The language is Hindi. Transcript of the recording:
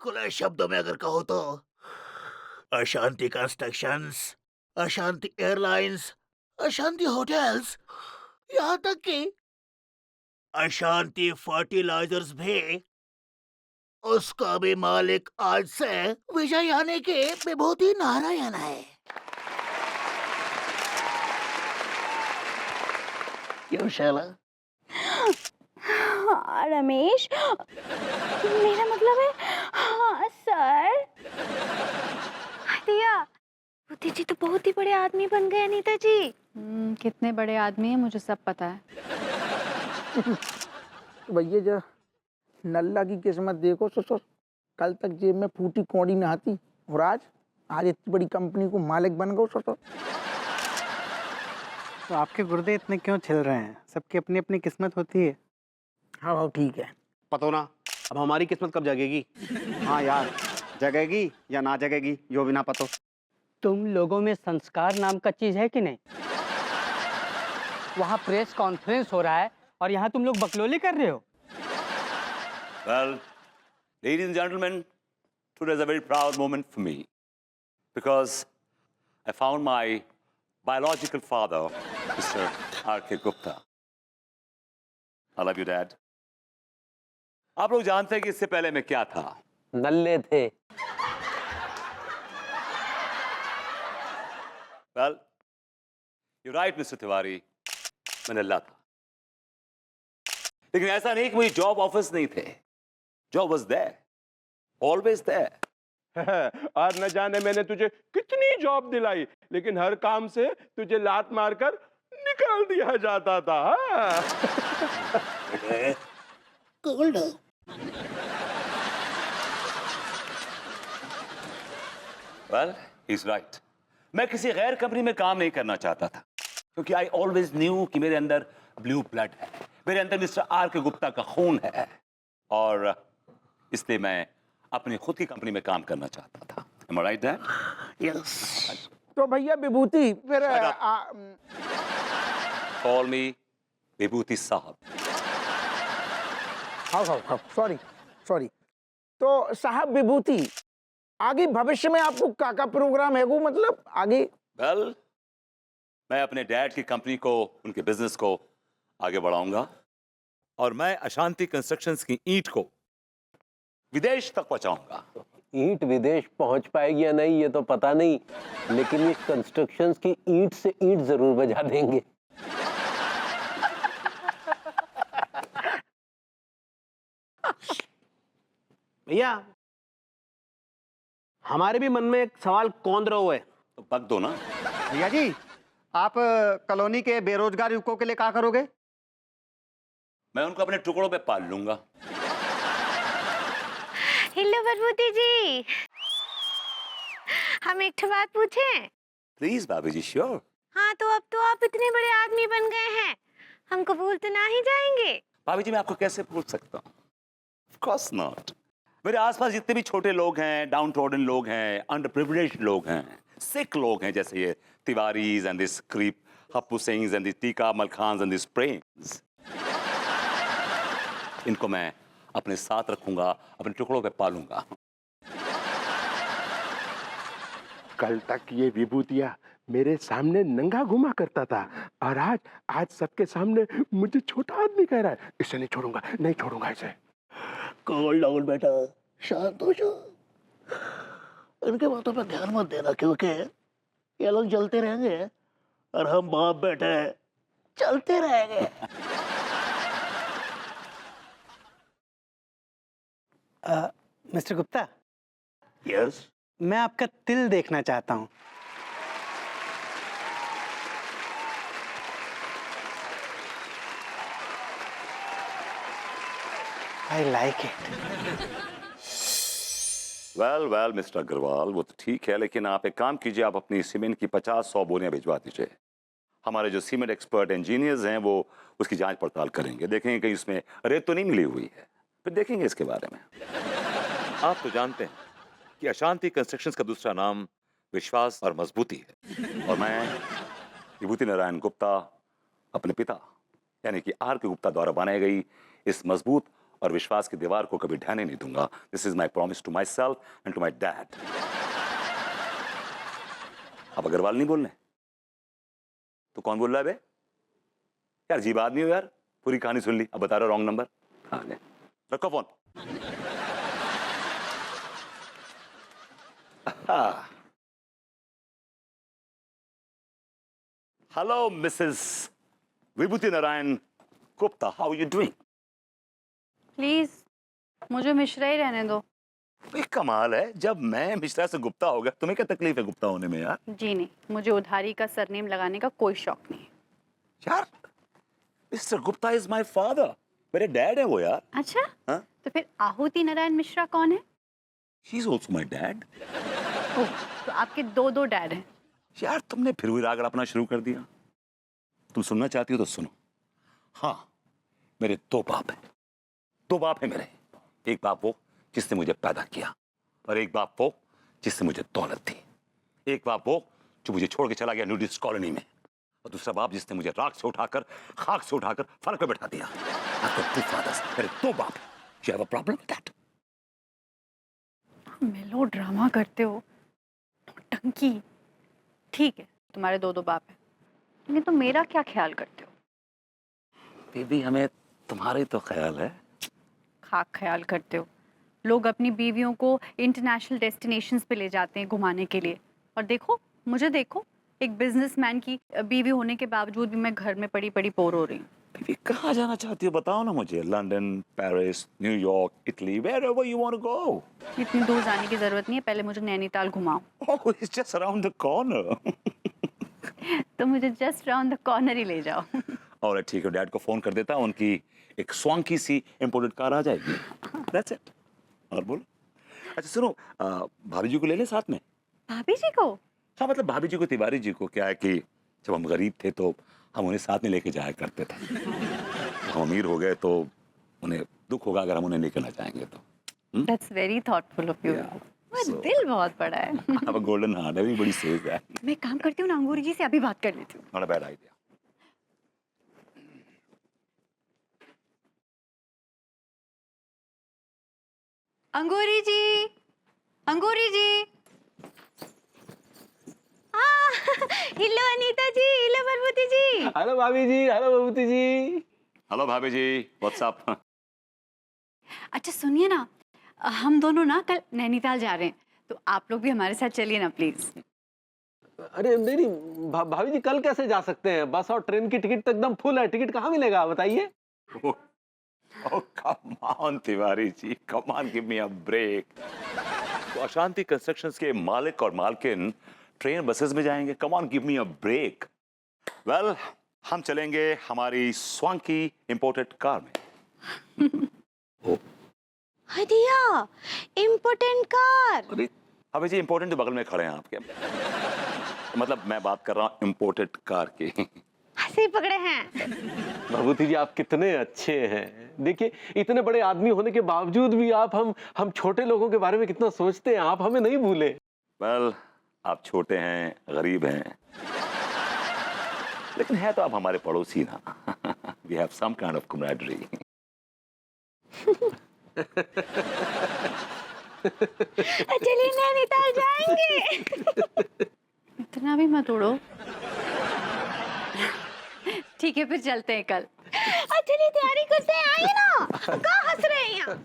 खुले शब्दों में अगर कहो तो अशांति कंस्ट्रक्शंस, अशांति एयरलाइंस, अशांति होटल्स, यहाँ तक कि अशांति फर्टिलाइजर्स भी, उसका भी मालिक आज से विजय यानी कि विभूति नारायण है। क्यों शैला? हाँ रमेश, मेरा मतलब है हाँ सर। दिया, बुद्धि जी तो बहुत ही बड़े आदमी बन गए अनीता जी। कितने बड़े आदमी हैं मुझे सब पता है। भैया जो नल्ला की किस्मत देखो ससुर, कल तक जेब में फूटी कौड़ी न आती और आज आज इतनी बड़ी कंपनी को मालिक बन गए ससुर। तो आपके गुर्दे इतने क्यों छिल रहे हैं? सबकी अपनी अपनी किस्मत होती है। हाँ हाँ ठीक है। पतो ना अब हमारी किस्मत कब जगेगी। हाँ यार, जगेगी या ना जगेगी यो भी ना पतो। तुम लोगों में संस्कार नाम का चीज है कि नहीं? वहाँ प्रेस कॉन्फ्रेंस हो रहा है और यहाँ तुम लोग बकलोली कर रहे हो। Well, ladies and gentlemen, today is a very proud moment for me because I found my biological father, Mr. R.K. Gupta. I love you, Dad. आप लोग जानते हैं कि इससे पहले मैं क्या था? नल्ले थे। Well, you're right, Mr. Tiwari, मैं नल्ला था। लेकिन ऐसा नहीं कि मुझे जॉब ऑफर्स नहीं थे। Job was there, always there. और न जाने मैंने तुझे कितनी जॉब दिलाई, लेकिन हर काम से तुझे लात मारकर निकाल दिया जाता था। Well, he's right. मैं किसी गैर कंपनी में काम नहीं करना चाहता था क्योंकि I always knew कि मेरे अंदर ब्लू ब्लड है, मेरे अंदर मिस्टर आर के गुप्ता का खून है और इसलिए मैं अपनी खुद की कंपनी में काम करना चाहता था। Am I right, Dad? Yes. तो भैया विभूति फिर Call me विभूति साहब। हाँ सॉरी सॉरी। तो साहब विभूति, आगे भविष्य में आपको क्या प्रोग्राम है वो, मतलब आगे? Well, मैं अपने डैड की कंपनी को, उनके बिजनेस को आगे बढ़ाऊंगा और मैं अशांति कंस्ट्रक्शंस की ईंट को विदेश तक पहुंचाऊंगा। ईंट विदेश पहुंच पाएगी या नहीं ये तो पता नहीं, लेकिन ये कंस्ट्रक्शंस की ईंट से ईंट जरूर बजा देंगे। भैया हमारे भी मन में एक सवाल कौन रहा है। तो बक दो ना। भैया जी, आप कॉलोनी के बेरोजगार युवकों के लिए क्या करोगे? मैं उनको अपने टुकड़ों पे पाल लूंगा। हेलो विभूति जी, हम एक बात पूछें? प्लीज भाभी जी, श्योर। हाँ तो अब तो आप इतने बड़े आदमी बन गए हैं, हमको भूल तो ना ही जाएंगे? भाभी जी, मैं आपको कैसे भूल सकता हूँ? Of course not. मेरे आसपास जितने भी छोटे लोग हैं, डाउन ट्रोडन लोग हैं, अंडर प्रिविलेज्ड लोग हैं, सिक लोग हैं, जैसे ये Tiwaris and this creep Happu Singh and this Teeka Amal Khan and this Prems, इनको मैं अपने साथ रखूंगा, अपने टुकड़ों पे पालूंगा। कल तक ये विभूतिया मेरे सामने नंगा घुमा करता था और आज सबके सामने मुझे छोटा आदमी कह रहा है। इसे नहीं छोड़ूंगा इसे। कूल डाउन बेटा, शांत हो जाओ। इनके बातों पे ध्यान मत देना क्योंकि ये लोग जलते रहेंगे और हम बाप बेटे चलते रहेंगे। Mister Gupta, yes. मैं आपका तिल देखना चाहता हूँ। I like it. Well mister Agarwal, वो तो ठीक है, लेकिन आप एक काम कीजिए, आप अपनी सीमेंट की 50-100 बोरियां भिजवा दीजिए। हमारे जो सीमेंट एक्सपर्ट इंजीनियर्स हैं वो उसकी जांच पड़ताल करेंगे, देखेंगे कहीं उसमें रेत तो नहीं मिली हुई है, फिर देखेंगे इसके बारे में। आप तो जानते हैं कि अशांति कंस्ट्रक्शंस का दूसरा नाम विश्वास और मजबूती है, और मैं विभूति नारायण गुप्ता अपने पिता यानी कि आर के गुप्ता द्वारा बनाई गई इस मजबूत और विश्वास की दीवार को कभी ढहने नहीं दूंगा। This is my promise to myself and to my dad. अब अग्रवाल नहीं बोलने तो कौन बोल रहा है बे? यार अजीब आदमी हो यार, पूरी कहानी सुन ली, अब बता रहा रॉन्ग नंबर। हाँ रखो phone. Hello Mrs Vibhuti Narayan Gupta, how you doing? Please मुझे मिश्रा ही रहने दो। भाई कमाल है, जब मैं मिश्रा से गुप्ता हो गया तुम्हें क्या तकलीफ है गुप्ता होने में यार? जी नहीं, मुझे उधारी का सरनेम लगाने का कोई शौक नहीं है। यार mister Gupta is my father, मेरे डैड है वो यार। अच्छा हाँ? तो फिर आहुति नारायण मिश्रा कौन है? He is also my dad. Oh, तो आपके दो दो डैड हैं। यार तुमने फिर वही राग अपना शुरू कर दिया। तुम सुनना चाहती हो तो सुनो। हाँ मेरे दो बाप हैं, दो बाप हैं मेरे। एक बाप वो जिसने मुझे पैदा किया, और एक बाप वो जिसने मुझे दौलत दी। एक बाप वो जो मुझे छोड़ के चला गया न्यूडिस्ट कॉलोनी में, और दूसरा बाप जिसने मुझे राख से उठाकर खाक से उठाकर फलक पे बैठा दिया। I've got two fathers, मेरे दो बाप। You have a problem with that? मेलो ड्रामा करते हो, टंकी। ठीक है तुम्हारे दो दो बाप हैं, लेकिन तुम मेरा क्या ख्याल करते हो? बेबी हमें तुम्हारे तो ख्याल है। खाक ख्याल करते हो। लोग अपनी बीवियों को इंटरनेशनल डेस्टिनेशंस पे ले जाते हैं घुमाने के लिए, और देखो मुझे देखो, एक बिजनेसमैन की बीवी होने के बावजूद भी मैं घर में पड़ी पड़ी बोर हो रही हूँ। बेबी कहाँ जाना चाहती हो बताओ ना मुझे। London, Paris, New York, Italy, wherever you want to go. इतनी दूर जाने की जरूरत नहीं है, पहले मुझे नैनीताल घुमाओ। Oh, it's just around the corner. तो मुझे जस्ट राउंड द कॉर्नर ही ले जाओ। और ठीक है, डैड को फोन कर देता, उनकी एक स्वांकी सी इंपोर्टेड कार आ जाएगी। That's it. और बोलो। अच्छा सुनो, भाभी जी को ले ले साथ में। भाभी जी को? हाँ मतलब भाभी जी को, तिवारी जी को। क्या है कि जब हम गरीब थे तो हम उन्हें साथ में लेके जाया करते थे। हम अमीर हो गए तो उन्हें दुख होगा अगर हम उन्हें लेकर ना जाएंगे तो। That's very thoughtful of you. So- दिल बहुत बड़ा है। अब गोल्डन हार्ट है भी, बड़ी सेफ है। मैं काम करती हूँ ना, अंगूरी जी से अभी बात कर लेती हूँ। Not a bad idea. Angoori ji, Angoori ji. Hello Anita ji, hello Prabhuti ji. Hello Bhabhi ji, hello बबूती ji. Hello Bhabhi ji, what's up? अच्छा सुनिए ना, हम दोनों ना कल नैनीताल जा रहे हैं, तो आप लोग भी हमारे साथ चलिए ना प्लीज। अरे नहीं नहीं भाभी जी, कल कैसे जा सकते हैं? बस और ट्रेन की टिकट तो एकदम फुल है, टिकट कहाँ मिलेगा बताइए? Oh, come on, Tiwari ji, come on, give me a break. तो अशांति कंस्ट्रक्शंस के मालिक और मालकिन ट्रेन बसेस में जाएंगे। Come on, give me a break. Well, हम चलेंगे हमारी स्वांकी इंपोर्टेड कार में। हदिया, इम्पोर्टेंट कार। अरे अभी जी इम्पोर्टेंट बगल में खड़े हैं आपके। मतलब मैं बात कर रहा हूँ इम्पोर्टेड कार की। हंसी पकड़े हैं। भभूति जी आप कितने अच्छे हैं। देखिए इतने बड़े आदमी होने के बावजूद भी आप हम छोटे लोगों के बारे में कितना सोचते हैं। आप हमें नहीं भूले। Well, आप छोटे हैं, गरीब हैं, लेकिन है तो आप हमारे पड़ोसी ना। We have some kind of camaraderie. चलिए नैनीताल जाएंगे। इतना भी मत उड़ो। ठीक है फिर चलते हैं कल। चलिए तैयारी करते हैं, आइए ना। कहाँ हंस रहे हैं यहाँ?